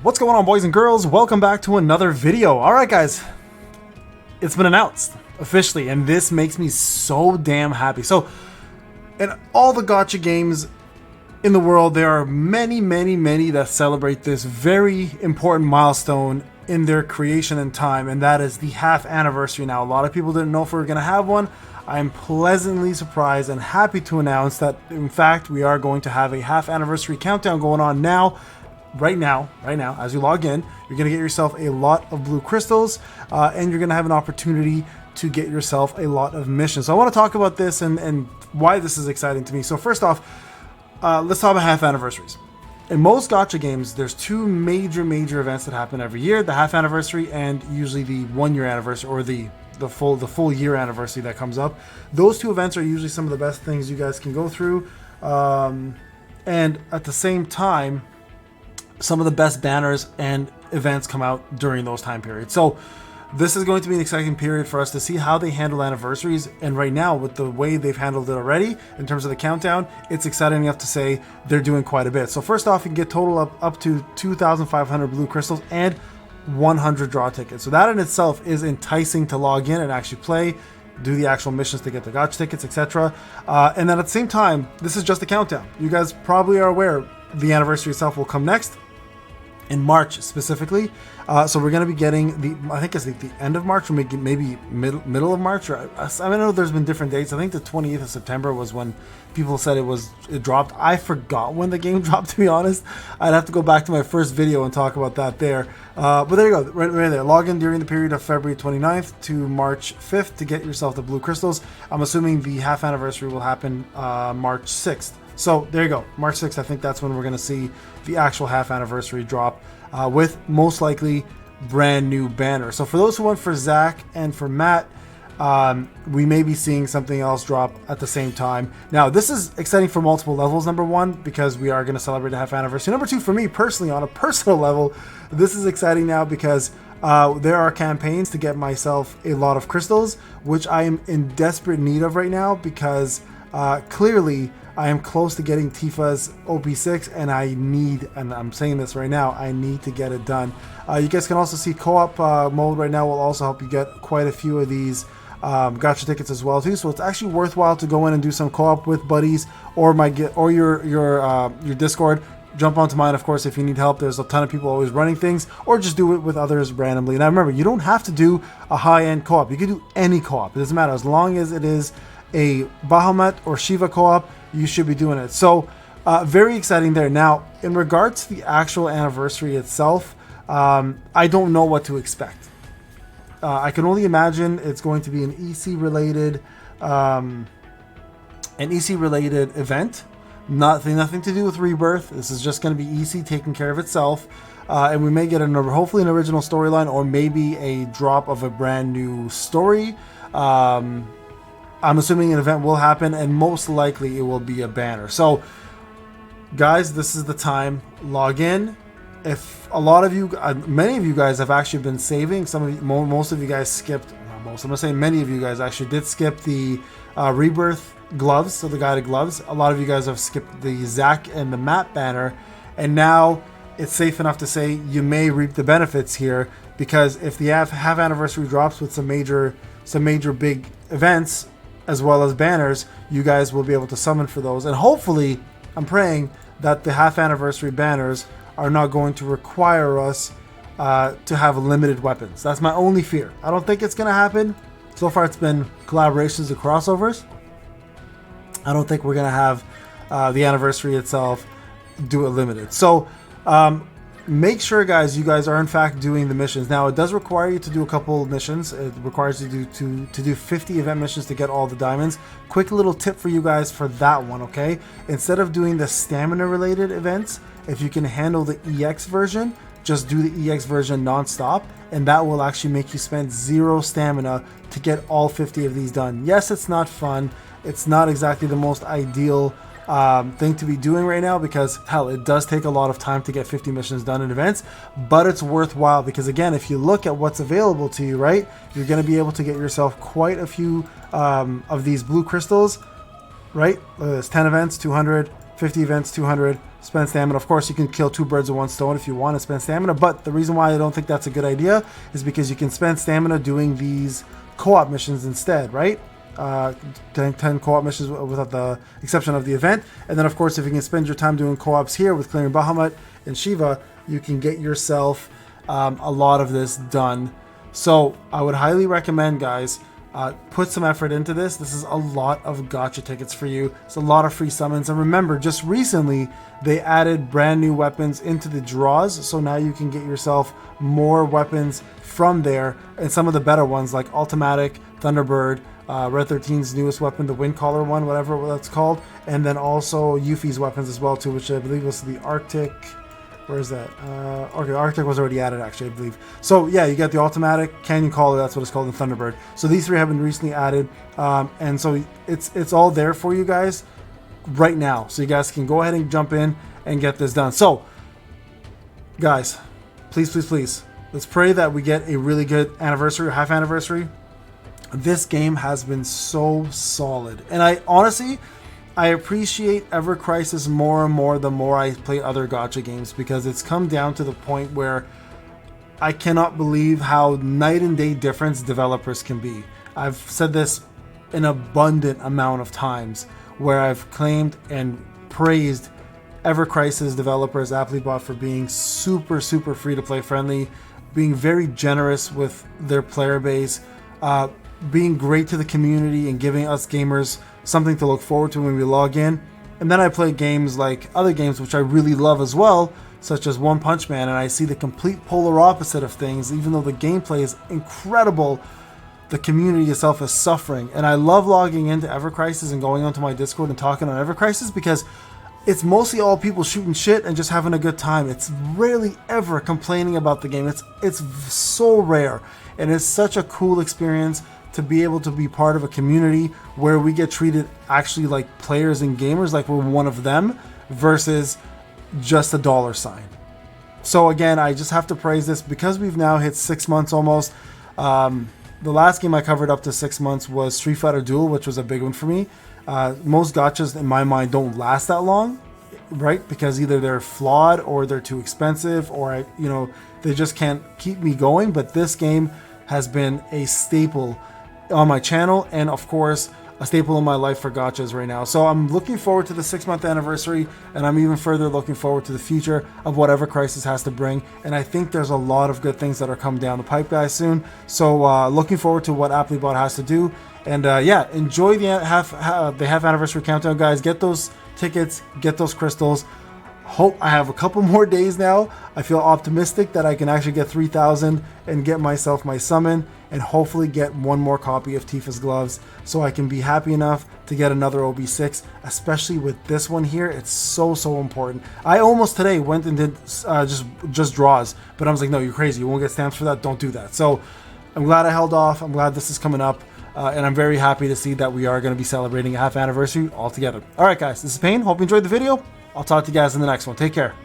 What's going on, boys and girls? Welcome back to another video. Alright guys, it's been announced officially and this makes me so damn happy. So in all the gacha games in the world, there are many that celebrate this very important milestone in their creation and time, and that is the half anniversary. Now, a lot of people didn't know if we were going to have one. I'm pleasantly surprised and happy to announce that in fact we are going to have a half anniversary countdown going on now. Right now, as you log in, you're going to get yourself a lot of blue crystals, and you're going to have an opportunity to get yourself a lot of missions. So I want to talk about this and why this is exciting to me. So first off, let's talk about half anniversaries. In most gacha games, there's two major events that happen every year: the half anniversary and usually the 1 year anniversary, or the full year anniversary that comes up. Those two events are usually some of the best things you guys can go through, and at the same time, some of the best banners and events come out during those time periods. So this is going to be an exciting period for us to see how they handle anniversaries. And right now, with the way they've handled it already in terms of the countdown, it's exciting enough to say they're doing quite a bit. So first off, you can get total up to 2,500 blue crystals and 100 draw tickets. So that in itself is enticing to log in and actually play, do the actual missions to get the gacha tickets, etc. And then at the same time, this is just a countdown. You guys probably are aware the anniversary itself will come next in March specifically. So we're going to be getting I think it's the end of March, or maybe middle of March, or I know there's been different dates. I think the 28th of September was when people said it dropped. I forgot when the game dropped, to be honest. I'd have to go back to my first video and talk about that there. But there you go, right there. Log in during the period of February 29th to March 5th to get yourself the blue crystals. I'm assuming the half anniversary will happen March 6th. So there you go, March 6th, I think that's when we're going to see the actual half anniversary drop, with most likely brand new banner. So for those who went for Zach and for Matt, we may be seeing something else drop at the same time. Now, this is exciting for multiple levels. Number one, because we are going to celebrate the half anniversary. Number two, for me personally, on a personal level, this is exciting now because there are campaigns to get myself a lot of crystals, which I am in desperate need of right now, because clearly I am close to getting Tifa's OP6, and I'm saying this right now, I need to get it done. You guys can also see co-op mode right now will also help you get quite a few of these gacha tickets as well too. So it's actually worthwhile to go in and do some co-op with buddies, or your Discord. Jump onto mine, of course, if you need help. There's a ton of people always running things, or just do it with others randomly. Now remember, you don't have to do a high-end co-op. You can do any co-op. It doesn't matter, as long as it is a Bahamut or Shiva co-op, you should be doing it. So very exciting there. Now, in regards to the actual anniversary itself, I don't know what to expect. I can only imagine it's going to be an EC related event. Nothing to do with Rebirth. This is just going to be EC taking care of itself, and we may get hopefully an original storyline, or maybe a drop of a brand new story. I'm assuming an event will happen, and most likely it will be a banner. So guys, this is the time. Log in. If a lot of you, many of you guys have actually been saving. Most of you guys skipped. Not most. I'm gonna say many of you guys actually did skip the Rebirth gloves, so the guided gloves. A lot of you guys have skipped the Zack and the Matt banner, and now it's safe enough to say you may reap the benefits here, because if the half anniversary drops with some major big events as well as banners, you guys will be able to summon for those. And hopefully, I'm praying that the half anniversary banners are not going to require us to have limited weapons. That's my only fear. I don't think it's going to happen. So far, it's been collaborations and crossovers. I don't think we're going to have the anniversary itself do it limited. So make sure, guys, you guys are in fact doing the missions. Now, it does require you to do a couple missions. It requires you to do 50 event missions to get all the diamonds. Quick little tip for you guys for that one, okay? Instead of doing the stamina related events, if you can handle the EX version, just do the EX version non-stop, and that will actually make you spend 0 stamina to get all 50 of these done. Yes, it's not fun. It's not exactly the most ideal thing to be doing right now, because hell, it does take a lot of time to get 50 missions done in events, but it's worthwhile, because again, if you look at what's available to you, right, you're going to be able to get yourself quite a few of these blue crystals, right? Look at this: 10 events 200, 50 events 200, spend stamina. Of course, you can kill 2 birds with 1 stone if you want to spend stamina, but the reason why I don't think that's a good idea is because you can spend stamina doing these co-op missions instead, right? 10 co-op missions without the exception of the event. And then, of course, if you can spend your time doing co-ops here with clearing Bahamut and Shiva, you can get yourself a lot of this done. So I would highly recommend, guys, put some effort into this. This is a lot of gacha tickets for you. It's a lot of free summons. And remember, just recently, they added brand new weapons into the draws. So now you can get yourself more weapons from there. And some of the better ones like Ultimatic, Thunderbird, Red 13's newest weapon, the Wind Caller one, whatever that's called. And then also Yuffie's weapons as well, too, which I believe was the Arctic. Where is that? Okay, Arctic was already added, actually, I believe. So, yeah, you got the Ultimatic, Canyon Caller, that's what it's called, and Thunderbird. So these 3 have been recently added, and so it's all there for you guys right now. So you guys can go ahead and jump in and get this done. So, guys, please, please, please, let's pray that we get a really good anniversary or half anniversary. This game has been so solid. And I honestly... I appreciate Ever Crisis more and more the more I play other gacha games, because it's come down to the point where I cannot believe how night and day difference developers can be. I've said this an abundant amount of times where I've claimed and praised Ever Crisis developers, Applebot, for being super, super free to play friendly, being very generous with their player base, being great to the community and giving us gamers something to look forward to when we log in. And then I play games like other games which I really love as well, such as One Punch Man, and I see the complete polar opposite of things. Even though the gameplay is incredible, the community itself is suffering. And I love logging into Ever Crisis and going onto my Discord and talking on Ever Crisis, because it's mostly all people shooting shit and just having a good time. It's rarely ever complaining about the game. It's so rare, and it's such a cool experience to be able to be part of a community where we get treated actually like players and gamers, like we're one of them, versus just a dollar sign. So again, I just have to praise this because we've now hit 6 months almost. The last game I covered up to 6 months was Street Fighter Duel, which was a big one for me. Most gachas in my mind don't last that long, right? Because either they're flawed or they're too expensive, or they just can't keep me going. But this game has been a staple on my channel, and of course a staple in my life for gachas right now. So I'm looking forward to the 6-month anniversary, and I'm even further looking forward to the future of whatever Crisis has to bring. And I think there's a lot of good things that are coming down the pipe, guys, soon. So looking forward to what Applebot has to do. And yeah, enjoy the half anniversary countdown, guys. Get those tickets, get those crystals. Hope I have a couple more days now. I feel optimistic that I can actually get 3,000 and get myself my summon, and hopefully get one more copy of Tifa's gloves, so I can be happy enough to get another OB6, especially with this one here. It's so important. I almost today went and did just draws, but I was like, no, you're crazy. You won't get stamps for that. Don't do that. So I'm glad I held off. I'm glad this is coming up. And I'm very happy to see that we are going to be celebrating a half anniversary all together. All right, guys, this is Payne. Hope you enjoyed the video. I'll talk to you guys in the next one. Take care.